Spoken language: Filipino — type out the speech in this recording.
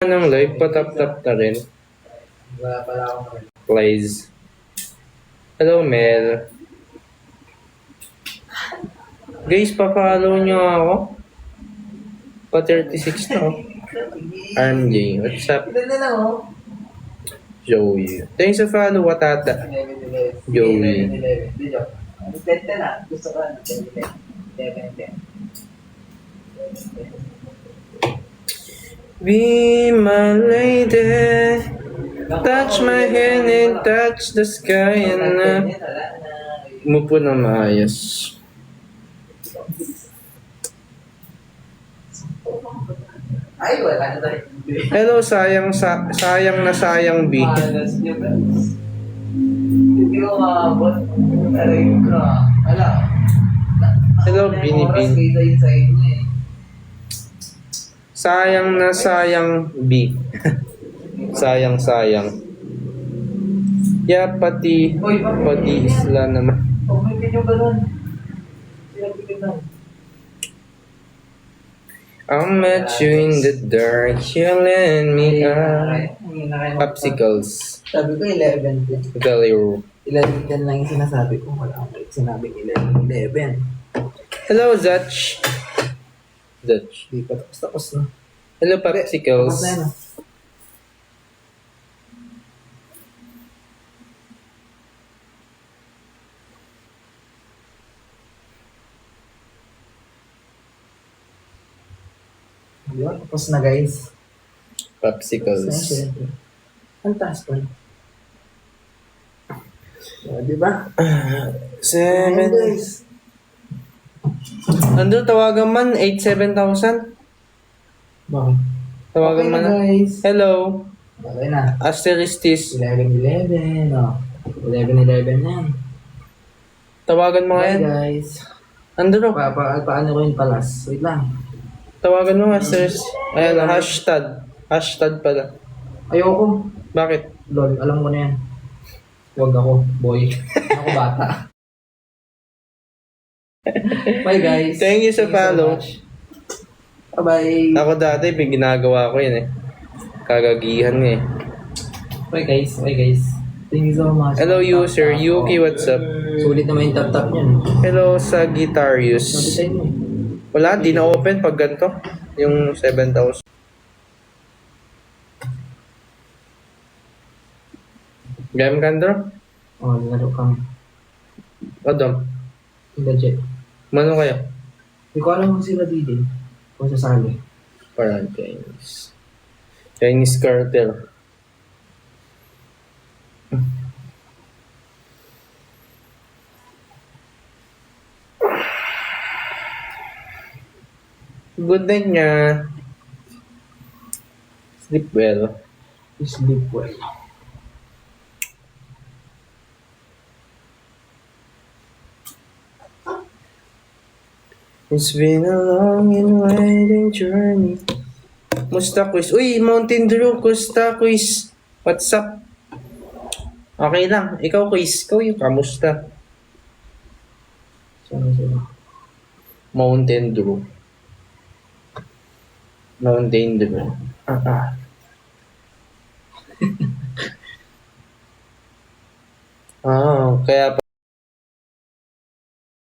Ng live, patap-tap na rin. Wala pala akong Please. Hello, Mel. Guys, pa-follow nyo ako. Pa-36 na ako. RMJ, what's up? Ilan na lang, oh? Joey. Thanks sa follow, Watata. 11. Joey. 11. Di joke. 10 na. Gusto ko na. 10. 10. Be my lady. Touch my hand and touch the sky and umupo na maayos. Ay, wala na tayo. Hello, sayang na sayang B. Malas niyo, guys. Hindi ko maabot. Aray ko. Wala. Hello, Binibin. Binibin. Kaysa yun sa inyo eh. Sayang na sayang B. sayang. Yeah, pati isla naman. Kung may video ba nun? Sinabi ko I met you in the dark, you lend me popsicles. Sabi ko 11 din. Galero. 11 din lang yung sinasabi ko. Wala akong sinabing 11. Hello, Zach. Di pa tapos na. Hello, Tapos popsicles. na yun ah. Di ba? Tapos na guys. Popsicles. Siyempre. Ang taas pa. Di ba? Ayan, 7. guys. Ando, tawagan man, 87,000. Bakit? Tawagan Okay man na, na. guys. Hello. Okay na. Asteristis. 11. Oh. 11 yan. Tawagan mo Bye ngayon. guys. Ando, no? Paano ko yung palas? Wait lang. Tawagan mo, Asteristis. Ayan, hashtag. Hashtag pala. Ayoko. Bakit? Lol, alam ko na yan. Huwag ako, boy. Ako bata. Bye guys. Thank you sa follow. Bye-bye. Ako dati, ginagawa ko yun eh. Kagagihan nga eh. Bye guys. Thank you so much. Hello, user. Yuki, what's up? Sulit naman yung tap-tap niyan. Hello, Sagittarius. Notify mo. Wala, di na open pag ganito. Yung 7,000. Game Kandro? Oh, laro kami. Adam, Legit. mano kaya? Hindi ko alam kung sila dito. Kung sasali. Parang Chinese. Chinese cartel. Good night nga. Sleep well. Sleep well. It's been a long and winding journey. Musta quiz? Uy, Mountain Dew, kusta quiz? What's up? Okay lang. Ikaw quiz. Ikaw yung kamusta? Sino? Mountain Dew. Mountain Dew. Kaya